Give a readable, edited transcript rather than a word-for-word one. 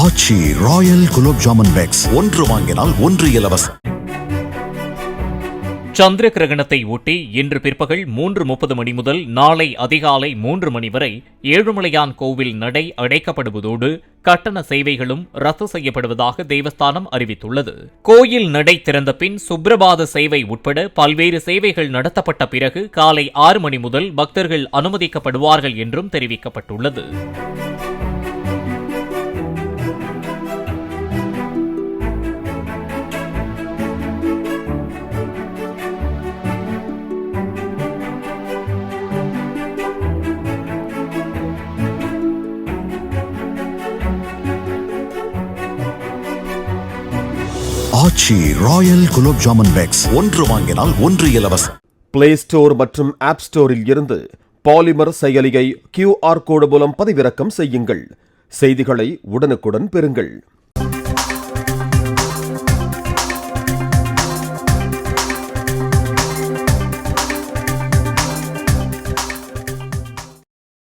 ஆச்சி Royal gulab jamun packs ஒன்று வாங்கினால் ஒன்று இலவசம். சந்திர கிரகணத்தை ஒட்டி இன்று பிற்பகல் 3:30 மணி முதல் நாளை அதிகாலை 3 மணி வரை ஏழுமலையான் கோவில் நடை அடைக்கப்படுவதோடு கட்டண சேவைகளும் ரத்து செய்யப்படுவதாக தேவஸ்தானம் அறிவித்துள்ளது. கோயில் நடை திறந்த பின் சுப்ரபாத சேவை உட்பட பல்வேறு சேவைகள் நடத்தப்பட்ட பிறகு காலை 6 மணி முதல் பக்தர்கள் அனுமதிக்கப்படுவார்கள் என்றும் தெரிவிக்கப்பட்டுள்ளது. ஆச்சி ராயல் குலோப் ஜாமுன் பேக்ஸ் ஒன்று வாங்கினால் ஒன்று இலவசம். பிளே ஸ்டோர் மற்றும் ஆப் ஸ்டோரில் இருந்து பாலிமர் செயலியை QR கோடு மூலம் பதிவிறக்கம் செய்யுங்கள். செய்திகளை உடனுக்குடன் பெறுங்கள்.